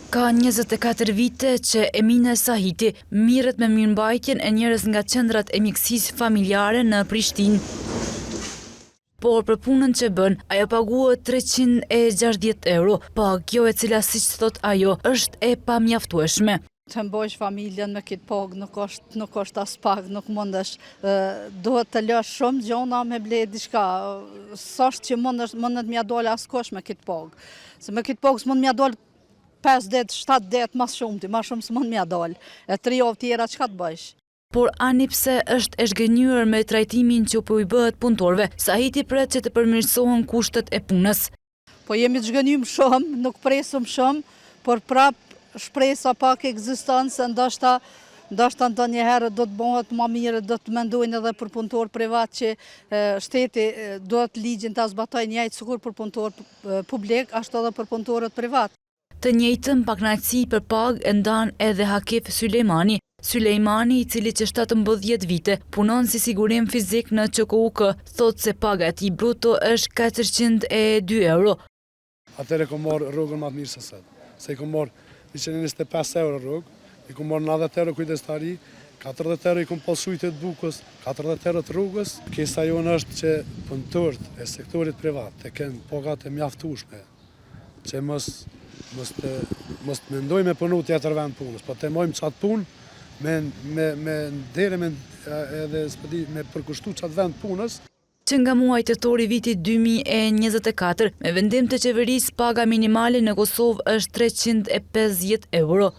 Ka 24 vite që Emine Sahiti mirret me mirëmbajtjen e njerëz nga qendrat e mjekësisë familjare në Prishtinë. Por për punën që bën, ajo paguhet 360 euro, kjo e cila siç thot ajo, është e pamjaftueshme. Të mbojsh familjen me këtë pagë nuk është as pak, nuk mundesh. Duhet të lësh shumë gjona me ble diçka. S'është që mundet m'ja dol askush me këtë pagë. Se me këtë pagë s'mund m'ja dol 5 ditë, 7 ditë, mas shumë s'mund m'ja dol. E 3 javë tjera çka të bëjsh? Por ani pse është e zhgënjur me trajtimin që po i bëhet punëtorëve, Sahiti pret që të përmirësohen kushtet e punës. Po jemi të zhgënjur shumë, nuk presum shumë, por prap shpresa pak ekziston se ndoshta ndonjëherë do të bëhet më mirë, do të mendojnë edhe për punëtor privat që shteti do të ligjin ta zbatojë njëjtë sikur për punëtor publik, ashtu edhe për punëtorët privat. Të njëjtën pakënaqësi për pagë e ndan edhe Hakif Sulejmani. Sulejmani, i cili që 17 vite punon si sigurim fizik në QKUK, thot se paga e tij bruto është 402 euro. Atëre kom marrë rrugën më të mirë se sot. Se i kom marrë 125 euro rrugë, i kom marrë 90 euro kujdestari, 40 euro i kom pas shujtë të bukës, 40 euro të rrugës. Kesa jonë është që punëtorët e sektorit privat të kenë pagat e mjaftueshme, që mos të mendojmë me punu tjetër vend punës, po të mojmë qatë punë me ndere edhe me përkushtu qatë vend punës. Që nga muaj tetori vitit 2024, me vendim të qeverisë, paga minimale në Kosovë është 350 euro.